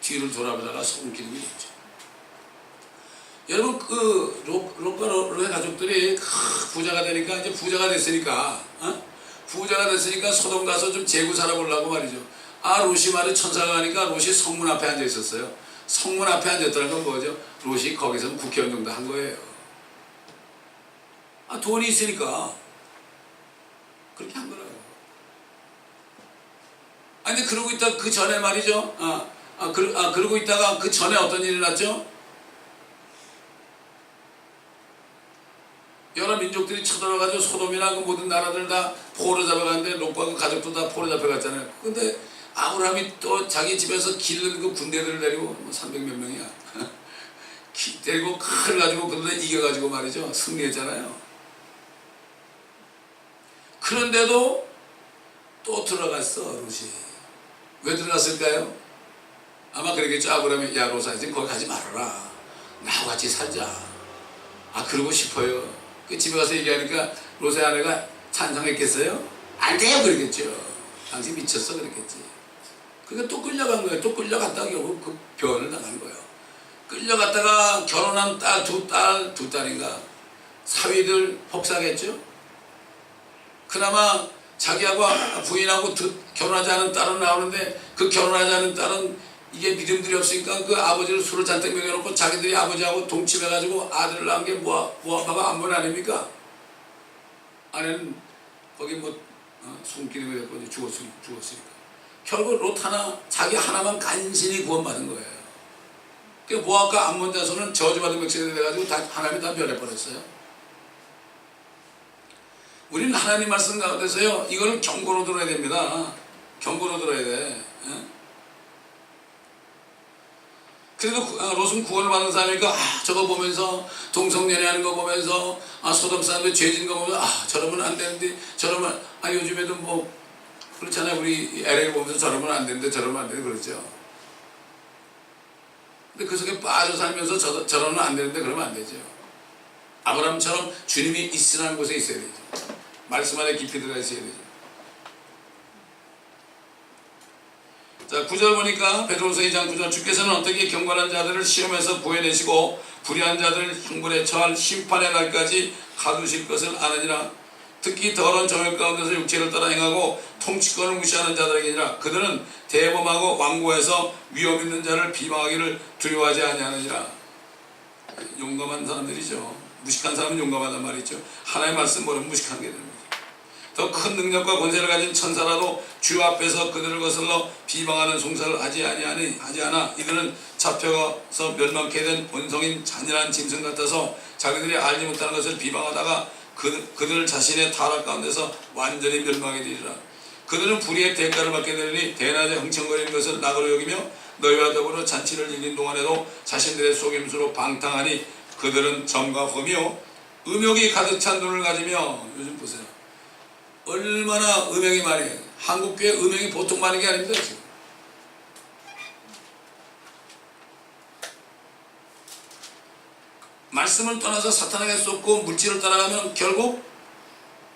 뒤를 돌아보다가 소금 기름이 됐죠. 여러분 그 롯과 가족들이 부자가 되니까 이제 부자가 됐으니까 부자가 됐으니까 소돔 가서 좀 재고 살아보려고 말이죠. 롯이 말이 천사가 하니까 롯이 성문 앞에 앉아 있었어요. 성문 앞에 앉았다는 건 뭐죠? 롯이 거기서 국회의원 정도 한 거예요. 돈이 있으니까 그렇게 한 거라고. 근데 그러고 있다 그 전에 말이죠. 그러고 있다가 그 전에 어떤 일이 났죠? 여러 민족들이 쳐들어가지고 소돔이나 그 모든 나라들 다 포로 잡아가는데 롯과 그 가족도 다 포로 잡혀갔잖아요. 근데 아브라함이 또 자기 집에서 기른 그 군대들을 데리고 300몇 명이야. 데리고 칼을 가지고 그런데 이겨가지고 말이죠. 승리했잖아요. 그런데도 또 들어갔어 롯이. 왜 들어갔을까요? 아마 그러겠죠. 아브라함이 야 롯아 이제 거기 가지 말아라. 나하고 같이 살자. 그러고 싶어요. 그 집에 가서 얘기하니까 롯의 아내가 찬성했겠어요? 안 돼요 그러겠죠. 당신 미쳤어 그랬겠지. 그러니까 또 끌려간 거예요. 또 끌려갔다가 결국 그 변을 당한 거예요. 끌려갔다가 결혼한 딸 두 딸인가 사위들 폭삭했죠. 그나마 자기하고 부인하고 결혼하지 않은 딸은 나오는데 그 결혼하지 않은 딸은 이게 믿음들이 없으니까 그 아버지를 술을 잔뜩 먹여놓고 자기들이 아버지하고 동침해가지고 아들을 낳은 게 모압하고 암몬 아닙니까? 아내는 거기 손기름이 됐고 죽었으니까 결국 롯 하나 자기 하나만 간신히 구원받은 거예요. 그 모압과 암몬 자손은 저주받은 백성이 돼가지고 하나님이 다 멸해버렸어요. 우리는 하나님 말씀 가운데서요 이거는 경고로 들어야 됩니다. 경고로 들어야 돼. 그래도 롯은 구원을 받는 사람이니까 저거 보면서 동성연애하는 거 보면서 소돔 사람들 죄진 거 보면서 저러면 안 되는데 저러면 요즘에도 뭐 그렇잖아요. 우리 LA 보면서 저러면 안 되는데 저러면 안 되는데 그러죠. 근데 그 속에 빠져 살면서 저러면 안 되는데 그러면 안 되죠. 아브라함처럼 주님이 있으라는 곳에 있어야 되죠. 말씀 안에 깊이 들어가 있어야 되죠. 자, 9절 보니까 베드로서 2장 9절 주께서는 어떻게 경건한 자들을 시험에서 구해내시고 불의한 자들을 형벌에 처할 심판의 날까지 가두실 것을 아느니라. 특히 더러운 정욕 가운데서 육체를 따라 행하고 통치권을 무시하는 자들에게니라. 그들은 대범하고 완고해서 위험 있는 자를 비방하기를 두려워하지 아니하느니라. 용감한 사람들이죠. 무식한 사람은 용감하단 말이죠. 하나님의 말씀 모르면 무식한 게 됩니다. 더 큰 능력과 권세를 가진 천사라도 주 앞에서 그들을 거슬러 비방하는 송사를 하지 않아. 이들은 잡혀서 멸망케 된 본성인 잔인한 짐승 같아서 자기들이 알지 못하는 것을 비방하다가 그들 자신의 타락 가운데서 완전히 멸망에 이르리라. 그들은 불의의 대가를 받게 되니 대낮에 흥청거리는 것을 낙으로 여기며 너희와 더불어 잔치를 즐긴 동안에도 자신들의 속임수로 방탕하니 그들은 점과 험이요 음욕이 가득 찬 눈을 가지며. 요즘 보세요. 얼마나 음행이 많이 해요. 한국교회 음행이 보통 많은 게 아닙니다. 지금. 말씀을 떠나서 사탄에게 쏟고 물질을 따라가면 결국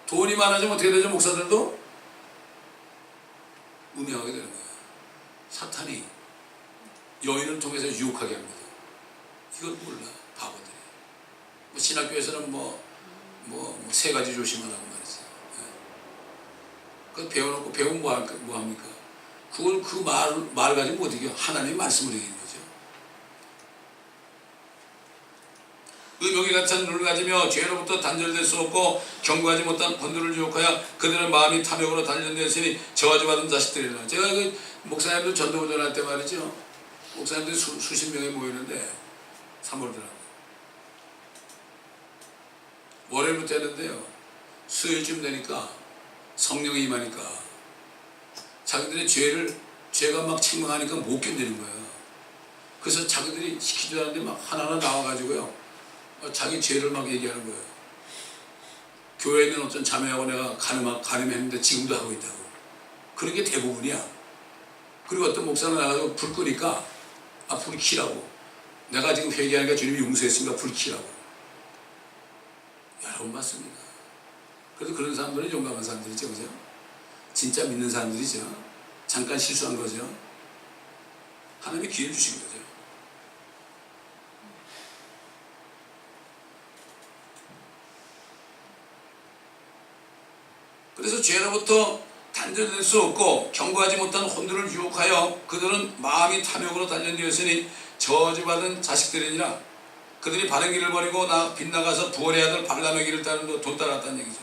돈이 많아지면 어떻게 되죠? 목사들도 음행하게 되는 거예요. 사탄이 여인을 통해서 유혹하게 합니다. 이걸 몰라 바보들이. 신학교에서는 세 가지 조심하라고 말했어요. 그 배워놓고 배우면 뭐 합니까? 그걸 그 말 가지고 못 이겨. 하나님의 말씀을 이기는 거죠. 음욕이 같은 눈을 가지며 죄로부터 단절될 수 없고 경고하지 못한 권두를 유혹하여 그들의 마음이 탐욕으로 단련되었으니 저주받은 자식들이라. 제가 그 목사님들 전도훈련할 때 말이죠. 목사님들이 수십 명이 모이는데 3월더라고요. 월요일부터 했는데요. 수요일쯤 되니까 성령이 임하니까 자기들의 죄가 막 책망하니까 못 견디는 거예요. 그래서 자기들이 시키지도 않는데 막 하나하나 나와가지고요. 자기 죄를 막 얘기하는 거예요. 교회에 있는 어떤 자매하고 내가 가늠했는데 지금도 하고 있다고. 그런 게 대부분이야. 그리고 어떤 목사가 나가서 불 끄니까 불이 키라고. 내가 지금 회개하니까 주님이 용서했으니까 불쾌라고 여러 번 봤습니다. 그래도 그런 사람들은 용감한 사람들이죠, 그죠? 진짜 믿는 사람들이죠. 잠깐 실수한 거죠. 하나님이 기회를 주신 거죠. 그래서 죄로부터 단절될 수 없고 경고하지 못한 혼들을 유혹하여 그들은 마음이 탐욕으로 단련되었으니 저주받은 자식들이니라. 그들이 바른 길을 버리고 빗나가서 부월의 아들 발람의 길을 따르고 돈 따랐다는 얘기죠.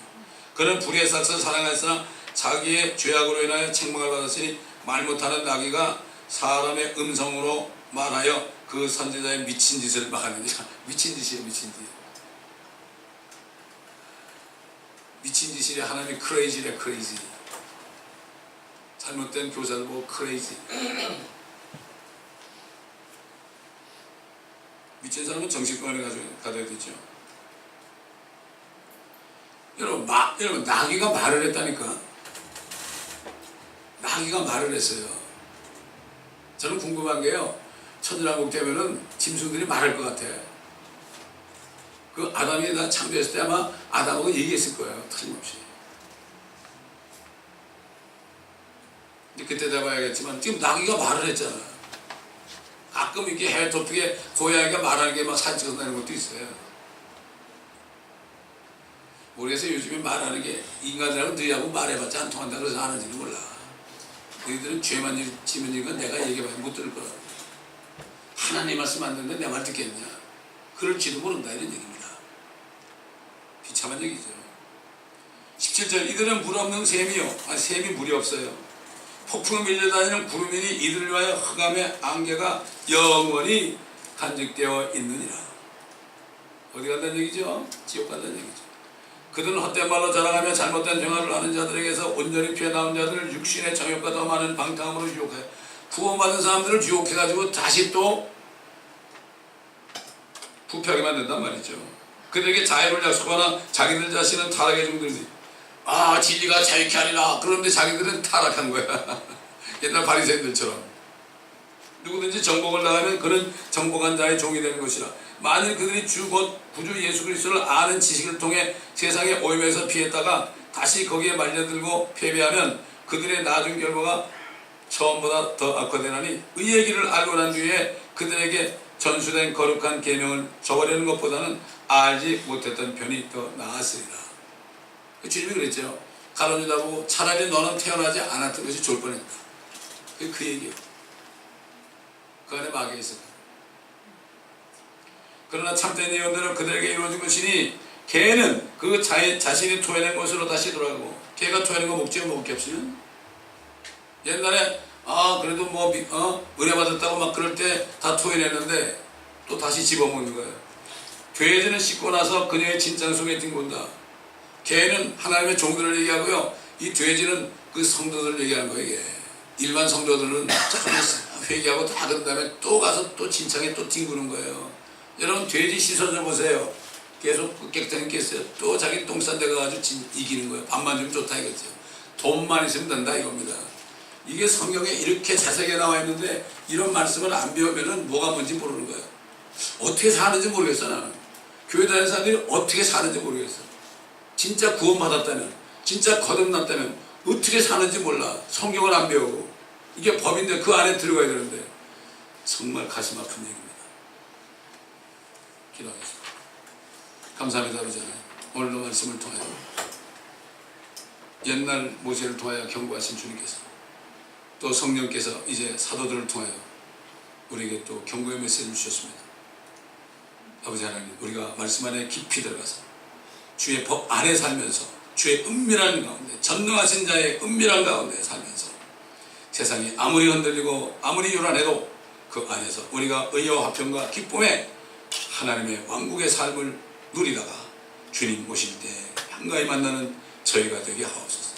그는 불의의 삭스를 사랑하였으나 자기의 죄악으로 인하여 책망을 받았으니 말 못하는 나귀가 사람의 음성으로 말하여 그 선지자의 미친 짓을 막았느니라. 미친 짓이에요, 미친 짓. 미친 짓이래. 하나님이 크레이지래, 크레이지. 잘못된 교사를 보고 크레이지. 미친 사람은 정신병원에 가둬야 되죠. 여러분, 나귀가 말을 했다니까. 나귀가 말을 했어요. 저는 궁금한 게요, 천연왕국 되면은 짐승들이 말할 것 같아요. 그 아담이 나 창조했을 때 아마 아담하고 얘기했을 거예요, 틀림없이. 근데 그때 돼봐야겠지만 지금 나귀가 말을 했잖아. 가끔 이렇게 해외 토픽에 고양이가 말하는 게 막 사진 찍어내는 것도 있어요. 모르겠어요. 요즘에 말하는 게 인간들하고 너희하고 말해봤자 안 통한다 그래서 안 하는지는 몰라. 너희들은 죄만 지면 이건 내가 얘기해봐야 못 들을 거라고. 하나님 말씀 안 듣는데 내 말 듣겠냐. 그럴지도 모른다 이런 얘기입니다. 비참한 얘기죠. 17절 이들은 물 없는 샘이요. 샘이 물이 없어요. 폭풍에 밀려다니는 구름이니 이들을 위하여 흑암의 안개가 영원히 간직되어 있느니라. 어디 간다는 얘기죠? 지옥 간다는 얘기죠. 그들은 헛된 말로 자랑하며 잘못된 생활을 하는 자들에게서 온전히 피해 나온 자들을 육신의 정욕과 더 많은 방탕함으로 유혹해 구원받은 사람들을 유혹해가지고 다시 또 부패하게 만든단 말이죠. 그들에게 자유를 약속하나 자기들 자신은 타락의 종들이니 진리가 자유케 하리라. 그런데 자기들은 타락한 거야. 옛날 바리새인들처럼. 누구든지 정복을 당하면 그는 정복한 자의 종이 되는 것이라. 만일 그들이 주 곧 구주 예수 그리스도를 아는 지식을 통해 세상의 오염에서 피했다가 다시 거기에 말려들고 패배하면 그들의 나중 결과가 처음보다 더 악화되나니 의의 길을 알고 난 뒤에 그들에게 전수된 거룩한 계명을 저버리는 것보다는 알지 못했던 편이 더 나았으리라. 주님이 그랬죠. 가론유다 보고 차라리 너는 태어나지 않았던 것이 좋을 뻔했다. 그 얘기예요. 그 안에 마귀가 있었다. 그러나 참된 예언대로 그들에게 이루어진 것이니 개는 그 자신이 토해낸 것으로 다시 돌아가고, 개가 토해낸 거 먹지요. 먹을 게 없으면. 옛날에 그래도 은혜 받았다고 막 그럴 때 다 토해냈는데 또 다시 집어먹는 거예요. 돼지는 씻고 나서 그녀의 진장 속에 뒹군다. 개는 하나님의 종들을 얘기하고요, 이 돼지는 그 성도들을 얘기하는 거예요. 이게 일반 성도들은 회개하고 다 그런 다음에 또 가서 또 진창에 또 뒹구는 거예요. 여러분 돼지 씻어줘 보세요. 계속 깨끗하게 깼어요. 또 자기 똥 싼 데 가가지고 이기는 거예요. 밥만 주면 좋다 이거죠. 돈만 있으면 된다 이겁니다. 이게 성경에 이렇게 자세하게 나와 있는데 이런 말씀을 안 배우면은 뭐가 뭔지 모르는 거예요. 어떻게 사는지 모르겠어. 나는 교회 다니는 사람들이 어떻게 사는지 모르겠어. 진짜 구원받았다면, 진짜 거듭났다면 어떻게 사는지 몰라. 성경을 안 배우고. 이게 법인데 그 안에 들어가야 되는데 정말 가슴 아픈 얘기입니다. 기도하겠습니다. 감사합니다. 아버지 하나님, 오늘도 말씀을 통하여 옛날 모세를 통하여 경고하신 주님께서 또 성령께서 이제 사도들을 통하여 우리에게 또 경고의 메시지를 주셨습니다. 아버지 하나님, 우리가 말씀 안에 깊이 들어가서 주의 법 안에 살면서 주의 은밀한 가운데, 전능하신 자의 은밀한 가운데 살면서 세상이 아무리 흔들리고 아무리 요란해도 그 안에서 우리가 의와 화평과 기쁨에 하나님의 왕국의 삶을 누리다가 주님 오실 때 한가히 만나는 저희가 되게 하옵소서.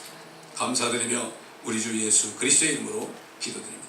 감사드리며 우리 주 예수 그리스도의 이름으로 기도드립니다.